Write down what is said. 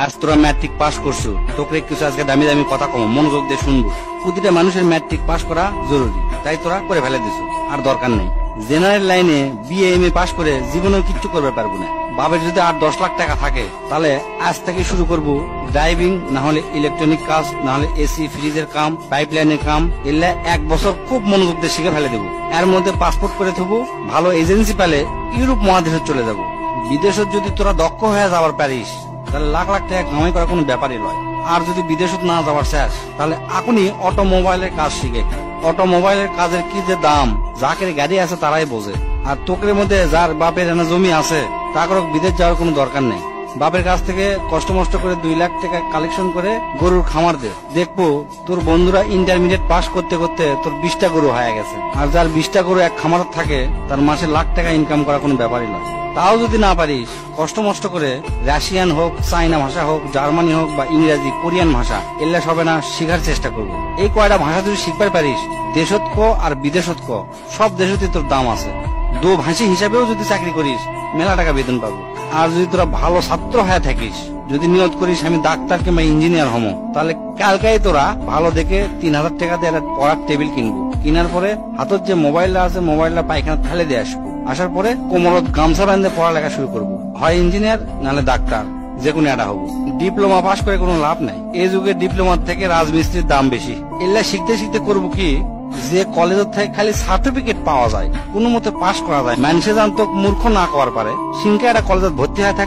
আজ তোরা matric pass করছো, তোকে কিছু আজকে দামি দামি কথা কম মনোযোগ দিয়ে শুনবো। প্রতিটা মানুষের ম্যাট্রিক পাস করা জরুরি, তাই তোরা করে ফেলে দিছো, আর দরকার নেই। জেনারেল লাইনে বিএ এম এ পাস করে জীবনেও কিচ্ছু করবে পারবো না। বাবার যদি 8-10 লাখ টাকা থাকে তাহলে আজ থেকে শুরু করবো ড্রাইভিং, না হলে ইলেকট্রনিক কাজ, না হলে এসি ফ্রিজের কাম, পাইপ লাইনের কাম। এলে 1 বছর খুব মনোযোগ দিয়ে শিখে ফেলে দেবো। এর মধ্যে পাসপোর্ট করে থবো, ভালো এজেন্সি পেলে ইউরোপ মহাদেশে চলে যাব। বিদেশে যদি তোরা দক্ষ হয়ে যাবার পারিস তাহলে লাখ লাখ টাকা কামাই করা কোনো ব্যাপারই নয়। আর যদি বিদেশত না যাওয়ার শেষ তাহলে এখনই অটোমোবাইলের কাজ শিখে। অটোমোবাইলের কাজের কি যে দাম, যাকের গাড়ি আছে তারাই বোঝে। আর তোকের মধ্যে যার বাপের এনে জমি আছে তাকে বিদেশ যাওয়ার কোনো দরকার নেই। বাপের কাছ থেকে কষ্ট মষ্ট করে 2 লাখ টাকা কালেকশন করে গরুর খামার দে, দেখবো তোর বন্ধুরা ইন্টারমিডিয়েট পাস করতে করতে তোর 20টা গরু হয়ে গেছে। আর যার 20টা গরু এক খামার থাকে তার মাসে লাখ টাকা ইনকাম করা কোনো ব্যাপারই নয়। তাও যদি না পারিস কষ্ট মষ্ট করে রাশিয়ান হোক, চাইনা ভাষা হোক, জার্মানি হোক বা ইংরেজি, কোরিয়ান ভাষা এলে সবে না শিখার চেষ্টা করবো। এই কয়টা ভাষা যদি শিখবার পারিস, দেশত আর বিদেশত সব দেশতে তোর দাম আছে। দো ভাষী হিসাবেও যদি চাকরি করিস মেলা টাকা বেতন পাবো। আর যদি তোরা ভালো ছাত্র হয়ে থাকিস, যদি নিয়ত করিস আমি ডাক্তার কিংবা ইঞ্জিনিয়ার হমো, তাহলে কালকাই তোরা ভালো দেখে 3000 টাকা দিয়ে একটা পড়ার টেবিল কিনবো। কেনার পরে হাতের যে মোবাইলটা আছে মোবাইলটা পায়খানা ফেলে দিয়ে আসবো। আসার পরে কোমরত গামছা বাঁধে পড়ালেখা শুরু করবো। হয় ইঞ্জিনিয়ার নাহলে ডাক্তার, যে কোনো একটা হবো। ডিপ্লোমা পাস করে কোনো লাভ নাই। এই যুগে ডিপ্লোমার থেকে রাজমিস্ত্রির দাম বেশি। এগুলা শিখতে শিখতে করবো কি, যে কলেজের থেকে খালি সার্টিফিকেট পাওয়া যায়, কোনো মতে পাস করা যায়, মানুষে জানতো মূর্খ না করার পারে সিংকে একটা কলেজে ভর্তি হয়ে থাকে।